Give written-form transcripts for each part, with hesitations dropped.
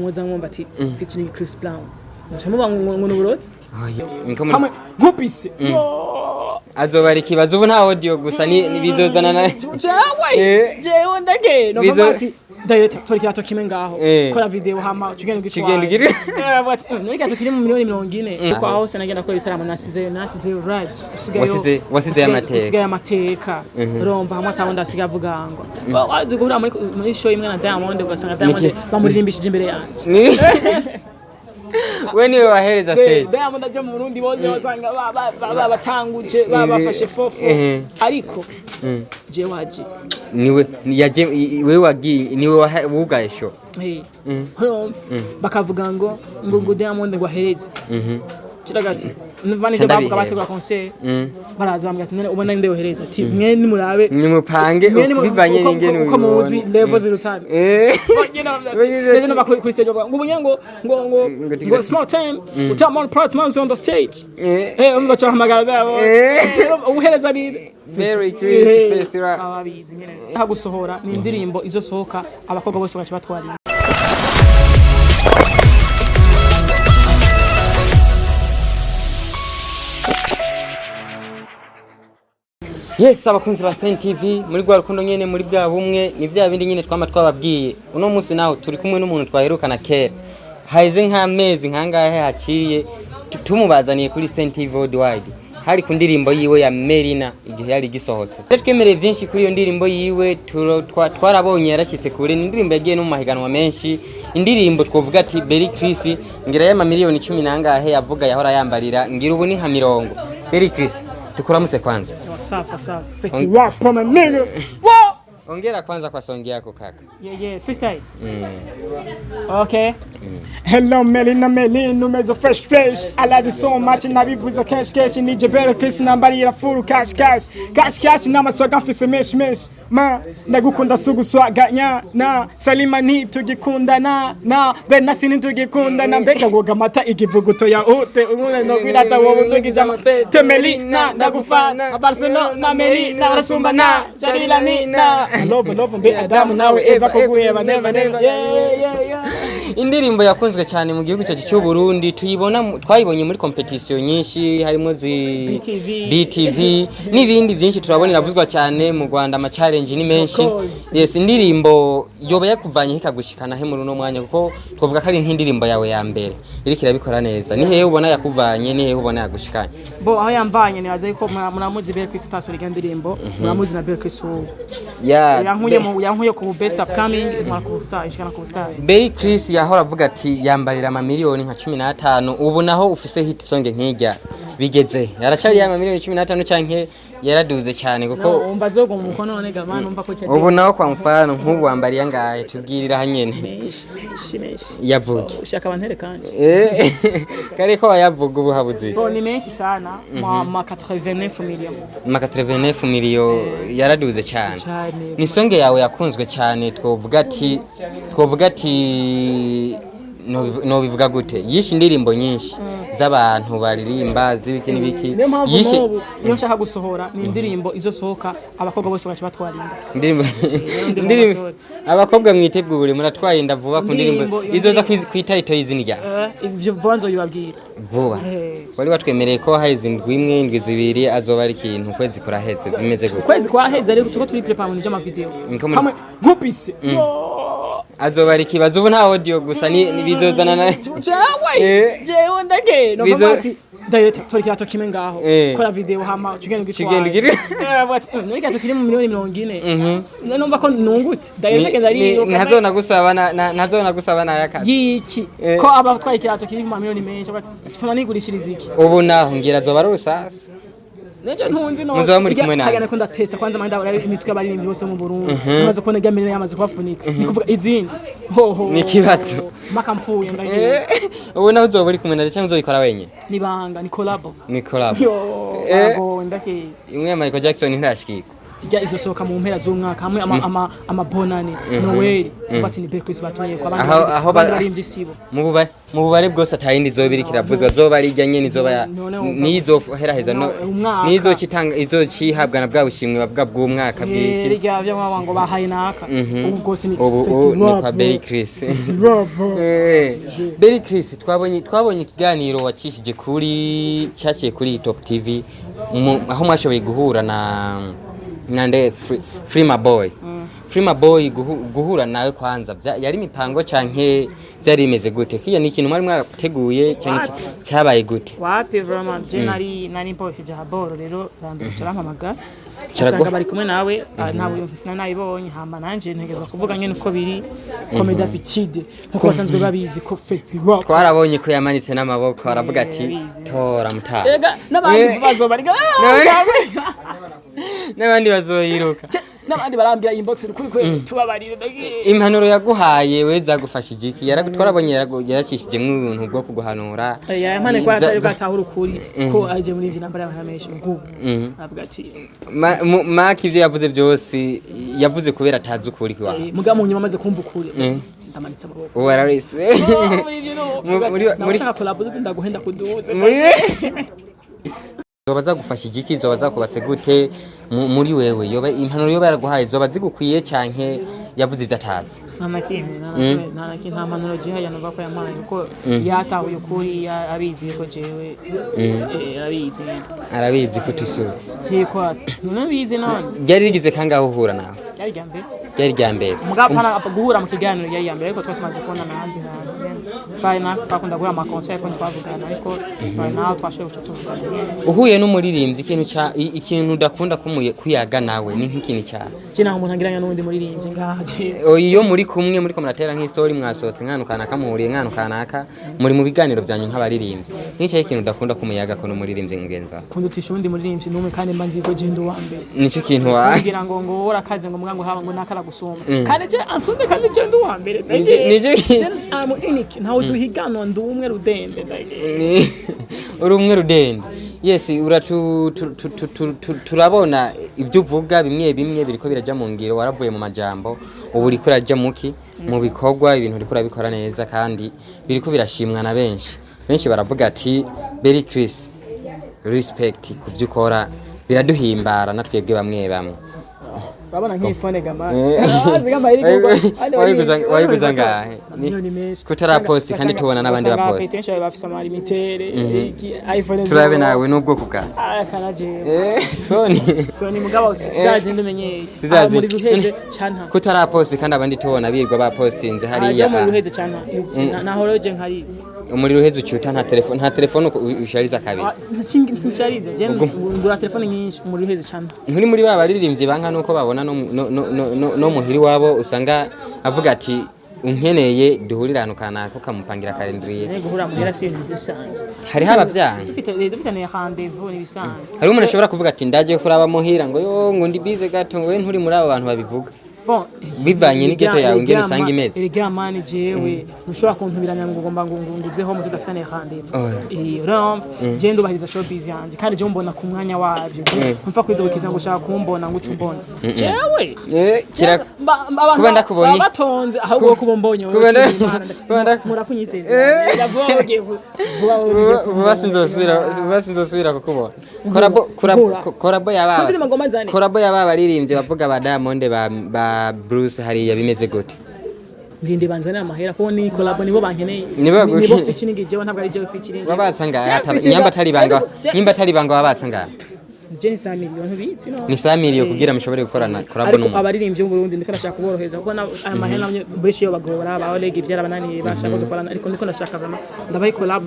Muza ngomba ati featuring Chris Brown. Ntamuba ngo n'uburoti. Hamwe nkupise. Azobara ikibazo ubu nta audio gusa ni bizozana na jewe ndake no ati direct twereka kimwe ngaho kora video hama tugenda gitwara nurika tukiri mu miliyoni 40 kwa aho senagenda ko bitaramo nasize right wasize amateka urumva hamwe atabonda asiga avuga ngo wazi guhura muri show imwe na Diamond ugasanga Diamond bamuririmbishije imbere yanje we niwe wahereza stage Diamond aje mu Burundi boze basanga batanguje babafashe fofo ariko je waje niwe yaje we wagi niwe wugaye show bakavuga ngo Diamond ngo ahereze kiragati nvani je bavuga bategura concert baraza bambwira ati none ubona nde yohereza ati mwe ni murabe ni mupange bivanye n'ingene uko muzi level zirutari bagena bakuri stage ngo ubunyango ngo small time utamon partners on the stage umbacha hamagara uhereza ni very crazy festival ababizi nyene hagusohora ni indirimbo izosohoka abakobwa bose bacha batwari. Yes, abakunzi ba Stein TV muri gwa rukundo nyene muri bwa bumwe ni vya bindi nyene twama twababwiye uno munsi naho turi kumwe n'umuntu twaherukana kera haize nk'amezi nkangahe haciye tumubazaniye kuri Stein TV Worldwide hari ku ndirimbo yiwe ya Merina igihe yari gisohotse twemereye byinshi kuri iyo ndirimbo yiwe twarabonye yarashitse kure ni indirimbo yagiye no mu mahiganwa menshi indirimbo twovuga ati Berry Chris ngira ya miliyoni 10 nangahe yavuga yahora yambarira ngira ubu ni nka 50 Berry Chris tukuramutse kwanza. Safa. Festival poma nigga. Ongera kwanza kwa songi yako kaka. Yeah, freestyle. Okay. Hello Melina umezo fresh. I love you so much nabivuza cash ni Berry Chris nambarira full cash. Cash namaswaga mfise mesh. Ma ndagukunda suguswaganya na Salima ni tugikundana na Benasi ni tugikundana mbega goga mata igivuguto ya ute umune no kwirata wowe tugijama Melina ndagufana Barcelona Melina barasumbana Sharila nina love mbe Adamu nawe Eva koguheba never yeah. Indirimbo yakunzwe cyane mu gihugu cyacu cy'u Burundi twayibonye muri competition nyinshi harimo BTV n'ibindi byinshi turabonera vuzwa cyane mu Rwanda ama challenge ni menshi. Yes, indirimbo yoba yakuvanye hikagushikana he muri no mwanya kuko twavuga ko ari nk'indirimbo yawe ya mbere iriko irabikora neza ni hehe ubona yakuvanye ni hehe ubona yagushikanye bo aho yamvanye ni waze ko muramuzi Berry Chris station iri ndirimbo muramuzi na Berry Chris yankuye ku best upcoming ku star ishikana ku star Berry Chris yahora avuga ati yambarira ama miliyoni nka 15 ubu naho ufise hit song nk'ijya bigeze yaracari ya miliyoni 15 canke yaraduze cyane kuko umva zogo mu mukono none gama numva ko cyane ubu naho kwa mfano nk'ubu wambariye ngahe tubwirira hanyene meshi yavuga ushaka bantere kanje kare ko yavuga ubu habuze bo ni menshi sana ma 89 million yaraduze cyane ni songe yawe yakunzwe cyane twovuga ati no bivuga gute yishe indirimbo nyinshi z'abantu baririmba zibiki nibiki yishe iyo nshaka gusohora ni indirimbo izosohoka abakobwa bose bacha batwarinda indirimbo abakobwa mwitegure muratwarinda vuba ku ndirimbo izoza kwitayito yizinirya ivyo vonzo yibabwira vuba wari watwemereye ko haize indwi zibiri azoba ari ikintu kwezi kuraheze bimeze gute kwezi kwaheze ariko tuko turi prepare mu by'ama video hamwe nkupise azoba ari kibazo ubu nta audio gusa ni bizozana na jewe ndake no ati direct twereka kimwe ngaho kora video hama tugenda gitwara nurika tukiri mu miliyoni 40 numva ko nungutse direct ndari ntazona gusaba na yakazi yiki ko aba twayikira tukiri mu miliyoni menshi bati fama nigurishiriza iki ubu naho ngira azoba ari rusasa nejo ntunzi no muzo muri kumwe nawe hagana ko ndatesta kwanza manda bari imitwe abaririmbyi bose mu Burundi maze ko nega miliyoni yamaze kubafunika nikuvuga izindi ni kibazo makamfuye ndagiye ubu naho uzoba uri kumwe na cyangwa uzobikora wenyine nibanga ni collab yo ndake imwe Michael Jackson ntashikiko ijya izosohoka mu mpera z'umwaka hamwe ama bonane Noel bati ni Berry batuye kwa aho baririmbye isibo mu bubare bwose atayindi zobiri kiravuzwa zoba ari ijya nyene zoba nizoheraheza nizo kitanga izo cihabwa na bwa bushimwe bavuga bw'umwaka bw'iki rya byo ngo bahaye naka ubu bwose ni festival kwa Berry Chris Berry Chris twabonye ikiganiro wacishije kuri cyaciye kuri Top TV aho mwashoboye guhura na nande Freema Boy guhura nawe kwanza yari mipango canke byari imeze gute kiya ni ikintu mwari mwateguye cyangwa cyabaye gute wapi vraiment je nari mposhije haboro rero randukira mpamaga cyangwa bari kumwe nawe ntabwo yumvise nayibonye hamba nanje ntegezwa kuvuga nyene uko biri comedy aptitude nkuko basanzwe babizi ko festival twarabonye ko yamanitse n'amaboko aravuga ati tora muta n'abandi bazobariga n'abandi bazoyiruka n'abandi barambira inbox kuri tubabarire impanuro yaguhaye weza gufashije iki twarabonye yarashishijemwe ibintu bwo kuguhanura yamane kwa atari gatahura ukuri ko aje muri ivyo nambara yahamesha ngubu avuga ati maki ivyo yavuze byose yavuze kubera atazi ukuri kwa muga mu nyuma maze kumva ukuri ndamanitse amaboko wararist muri collab ndaguhenda kuduze zoba zagufashije iki zoba zakubatse gute muri wewe yoba impanuro yoba yaraguhaye zoba zigukwiye canke yavuze ivyo atazi nta mpanuro jiha yanova ko yamaye kuko yatahuye ukuri abizi ko jewe arabizi ko tusura jiko nubizi none byari rigize kangaho uhura nawe byari ryambere mugapana guhura mu kiganiro yari yambere ariko twatumaze kubona nahandi hantu twari nakunda guhura ama concert ko twavugana ariko twari naho twashoboye kutuvugana uhuye n'umuririmbyi ikintu udakunda kuyaga nawe ni nk'ikintu cyane kina umuntu angiranya n'undi muririmbyi ngaje iyo muri kumwe muri ko muratera nk'story mwasohotse nkanukana kamuhuriye nkanukanaka muri mu biganiro byanyu nk'abaririmbyi n'icyo ikintu udakunda kumuyaga ko n'umuririmbyi ngenza kundutisha undi muririmbyi n'umwe kandi mbanzi ko gendo wa mbere nicyo kintu kugira ngo urakaze ngo mwango haba ngo nakara gusoma kandi je ansumbe kandi gendo wa mbere nije amu unique ntawe duhigano ndumwe rudende uri umwe rudende yes turabona ibyo uvuga bimwe biriko biraja mu ngiro waravuye mu majambo ubu uri kuraja muki mu bikorwa ibintu uri kurabikora neza kandi biriko birashimwa na benshi baravuga ati Berry Chris respect kuvyukora biraduhimbara natwebwe bamwe babona nk'ifone gama wayiguza ngahe kutara post kandi tubona n'abandi ba post bafise ama limitere iPhone turabe nawe n'ubwoko bwa kanaje Sony mugabo sizazi ndumenye muri ruheze cyane kutara post kandi abandi tubona birwa ba postinze hariya muri ruheze cyane nahoroje nkari muri ruheze ucyuta nta telefone ushariza kabiri sinshariza je ngura telefone nyinshi muri ruheze cyane nturi muri baba baririmbyi banka nuko babona no muhiri wabo usanga avuga ati unkeneye duhurira hano kanaka kamupangira calendrier guhura muhira si ibintu bisanzwe hari haba byanga dufite rendezvous ni bisanzwe hari umuntu ashobora kuvuga ati ndaje kuraba muhira ngo yo ngo ndi bize gato ngo we nturi muri abo bantu babivuga bivanye n'igeto yawe ngene usanga imeze erega mani jewe ntushobora kuntubiranya ngo ngomba ngunguzeho mu tudafitane rendezvous urumva je ndubahiriza showbiz yanje kandi je mbona ku mwanya wabyo mfa kwidokiza ngo ushaka kumbona ngo ucumbona jewe kuba ndakubonye batonze ahubwo kuba mbonye murakunyiseze basinzosubira kukubona korabo yaba baririmbye bavuga ba Diamond ba Bruce hariya bimeze gute ndinde banzana amahera ko ni collab nibo bankeneye nibo featuring jewe ntabwo ari jewe featuring wabatsanga nyamba tari banga wabatsanga je ni 100 million bitsi no ni 100 million kugira mushobore gukorana collab no abaririmbye mu Burundi ndiko nashaka kuboroheza kuko amahera namwe beshi yo bagora baolege byarabananiye bashaka gukorana ariko ndiko nashaka vraiment ndabaye collab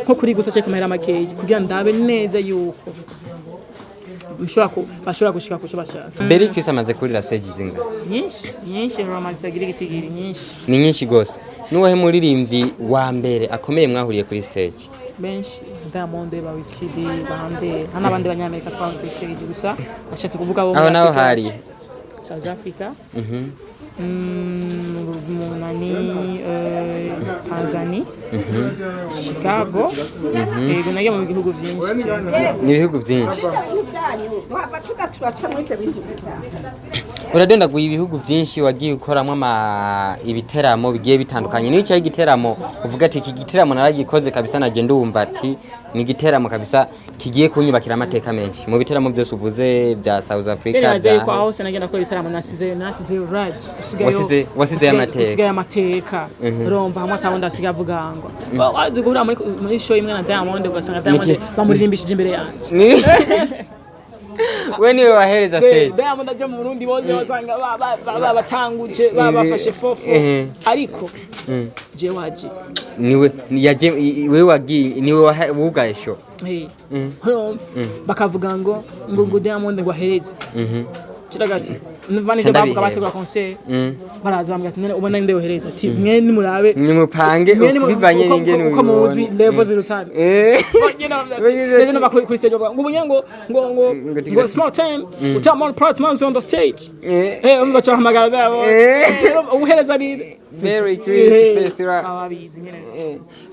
ko kuri gusa cyo kumahera makeyi kugira ndabe neza yuko bashobora gushika kuco bashaka Berry Chris amaze kurira stage zinga nyinshi romance tagira gitigiri nyinshi ni nyinshi gose nuwahe muririmbyi wa mbere akomeye mwahuriye kuri stage benshi Diamond ba Wizkid bande n'abandi banyamerika kwa kuri stage gusa ashatse kuvuga bo aho naho hari South Africa munani Tanzania Chicago yego nagiye mu bihugu byinshi ni ibihugu byinshi uradondaguye ibihugu byinshi wagiye ukoramo ibiteramo bigiye bitandukanye n'icyo igiteramo uvuga ati iki giteramo naragikoze kabisa naje ndumva ati ni igiteramo kabisa kigiye kunyubakira amateka menshi mu biteramo byose uvuze bya South Africa bya ko aho senagenda ko ibiteramo nasize Raj wasize amateka urumva hamwe atawundi asiga avuga ngo waje guhura muri show imwe na Diamond ugasanga Diamond bamuririmbishije imbere yanjye we niwe wahereza stage Diamond aje mu Burundi bose basanga batanguje babafashe fofo ariko je waje niwe yaje we wagiye niwe wugaye show bakavuga ngo Diamond ngo ahereze kiragati nvanije bavuga bategura concert baraza bambwira ati none ubona nde yohereza ati mwe ni murabe ni mupange bivanye n'ingene uko muzi level zirutana bagenda bakuri stage ngo ngo small time utamon partners on the stage umva cyo hamagara uhereza ni Berry Chris Festival ababizi nyene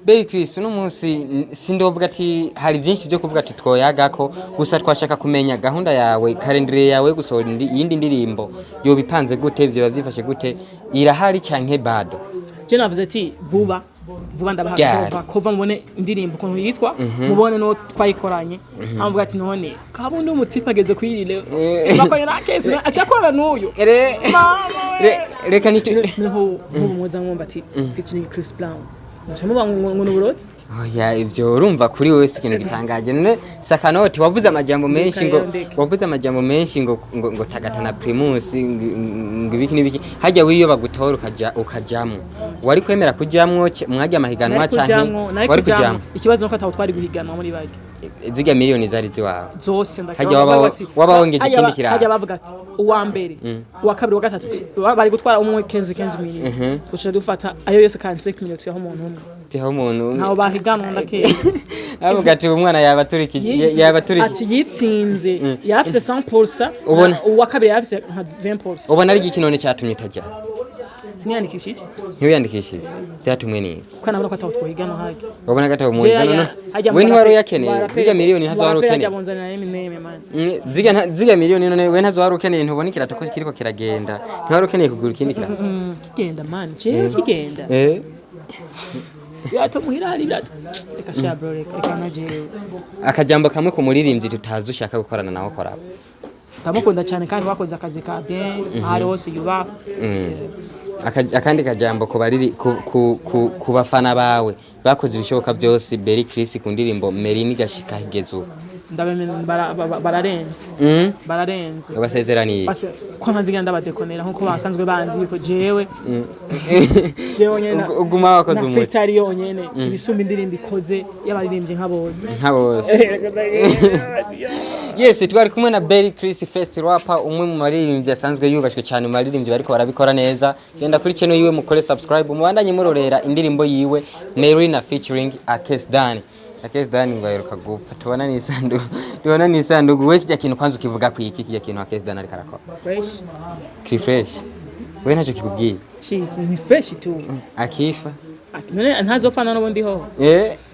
Berry Chris no munsi sindovuga ati hari byinshi byo kuvuga ati twoyagako gusa twashaka kumenya gahunda yawe calendar yawe gusohora iyindi ndirimbo yo bipanze gute byo bavyifashe gute irahari canke bado je navuze ati vuba ndabaha kova mubone indirimbo ukuntu yitwa mubone no twayikoranye amvuga ati none kabundi umutipa ageze kuyirire bakoye na case acakora n'uyo reka niti niho muza ngomba ati featuring Chris Brown Ntamuba ngo n'uburotsi oya ibyo urumva kuri wowe ikintu gitangaje none Sakanoti wavuze amajambo menshi ngo tagatana Primus ngibiki nibiki hajya wiyo bagutora ukajamwe wari kwemera kujamwo mwajya amahiganwa cyane wari kujamwo ikibazo nuko twari guhiganwa muri bage ziga miliyoni zari ziwawe zose hajya wabawongeje ikindi kiraro hajya bavuga ati uwa mbere uwa kabiri uwa gatatu bari gutwara umwe 15 miliyoni guca dufata ayo yose kandi 5 miliyoni tuyaho umuntu ntaho bahiganwa ndakeye avuga ati umwana yaba turiki ati yitsinze yafise 100% uwa kabiri yafise 20% ubona ari ikinone cyatumye tajya sinyandikishije ntiyandikishije byatumwe ni kana nabona ko atawutwihigana hage wabona gataho mu higano we ntwaro yakeneye ziga miliyoni hazo wari ukeneye ziga miliyoni none we ntazo wari ukeneye ntubona ikirato ko kiriko kiragenda ntwaro ukeneye kugura ikindi kirako kigenda man kigenda yato muhirari birato reka shabro reka naje akajambo kamwe ku muririmbyi tutazi ushaka gukorana nawe korabo tamukunda cyane kandi wakoze akazi ka bien ahari hose yuba akandi kajambo ko bariri ku bafana bawe bakoze ibishoboka byose Berry Chris ku ndirimbo Merini gashika higezo ndabemene bararenze basezeraniye ko ntazigenda badekonera nkuko basanzwe banzi yuko jewe nyene uguma wakoze umuti freestyle yonyene ibisumba indirimbo ikoze yabaririmbye nka bose yes twari kumwe na Berry Chris Festival rapper umwe mu maririmbyi asanzwe yubashwe cyane mu maririmbyi bariko barabikora neza genda kuri channel yiwe mukore subscribe mubandanye murorera indirimbo yiwe Merina featuring Akes Dani ngo aheruka gupfa tubona ni isanduku we kijya kintu kwanza ukivuga ku iki kijya kintu Akes Dani ariko arakora fresh we ntacyo kikubwiye ni fresh tu akifa none ntazofana n'ubundi ho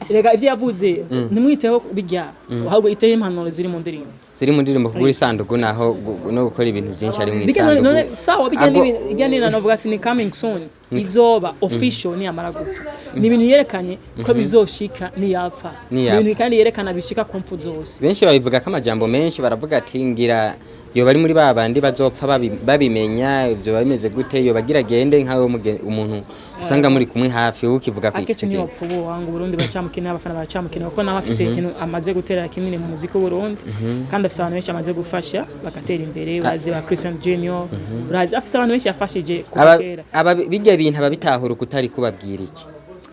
rega ivyo yavuze nimwiteho bijya ahubwo iteye impanuro ziri mu ndirimbo kugura isanduku naho no gukora ibintu byinshi ari mu isanduku none sawa bijya ni navuga ati ni coming soon izoba official ni amara gupfa ni ibintu yerekanye ko bizoshika ni yapfa ibintu kandi yerekana bishika ku mfu zose benshi babivuga ko amajambo menshi baravuga ati ngira yo bari muri babandi bazopfa babimenya ibyo bameze gute yo bagira gende nkawe umuntu usanga muri kumwe hafi ukivuga kwiki Akes niyo pfubo wangu Burundi bacamukeneye abafana bacamukeneye kuko naho afise ikintu amaze guterera kinini mu muziki w'u Burundi kandi afise abantu benshi amaze gufasha bagatera imbere bazi ba Christian Junior bazi afise abantu benshi yafashije kubera aba bijya bintu ababitahura kutari kubabwira iki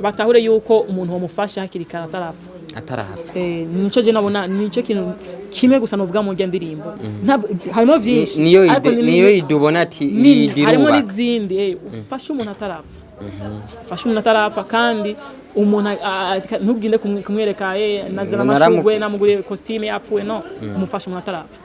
batahure yuko umuntu wamufasha hakiri kare atarapfa nico je nabona nico kintu kimwe gusa novuga mu ndirimbo harimo byinshi niyo idubona ati idiruba harimo n'izindi ufasha umuntu atarapfa kandi umuntu ntubwinde kumwereka nazana amashugwe namugure costume yapfuye no umufasha umuntu atarapfa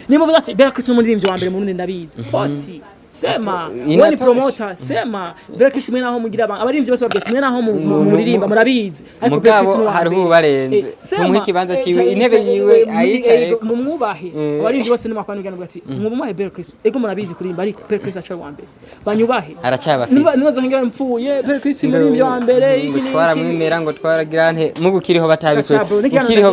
nimuvuga ati Berry Chris umuririmbyi wa mbere mu Burundi ndabizi posti sema we ni promoter sema Berkis mwe naho mugira abarimvye bose babwiye mwe naho muririmba murabizi ariko Berkis no hariho barenze tumuha ikibanza ciwe intebe yiwe ayicare mu mwubahe abarimvye bose nimakwana ugana ati mwubahe Berkis ego murabizi kurimba ariko Berkis acha wa mbere banyubahe aracyabafise nibazo ngira mpfuye Berkis muri wa mbere iki ni twaramwemera ngo twaragira nte mugukiriho batabikwe ukiriho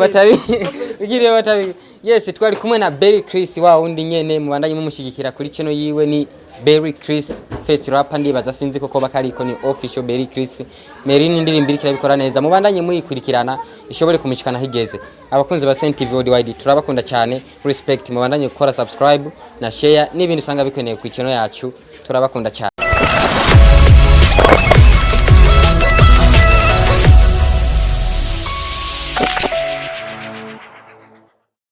batabi yes twari kumwe na Berkis wa undi nyene mubandanye mumushigikira kuri ceno yiwe ni Berkis First Rapper ndibaza sinzi koko bakariko ni official Berkis Merini ndirimbo irikira bikora neza mubandanye muyikurikirana ishobore kumishikana higeze abakunzi ba Saint TV Worldwide turabakunda cyane respect mubandanye gukora subscribe na share n'ibindi usanga bikeneye ku channel yacu turabakunda cyane.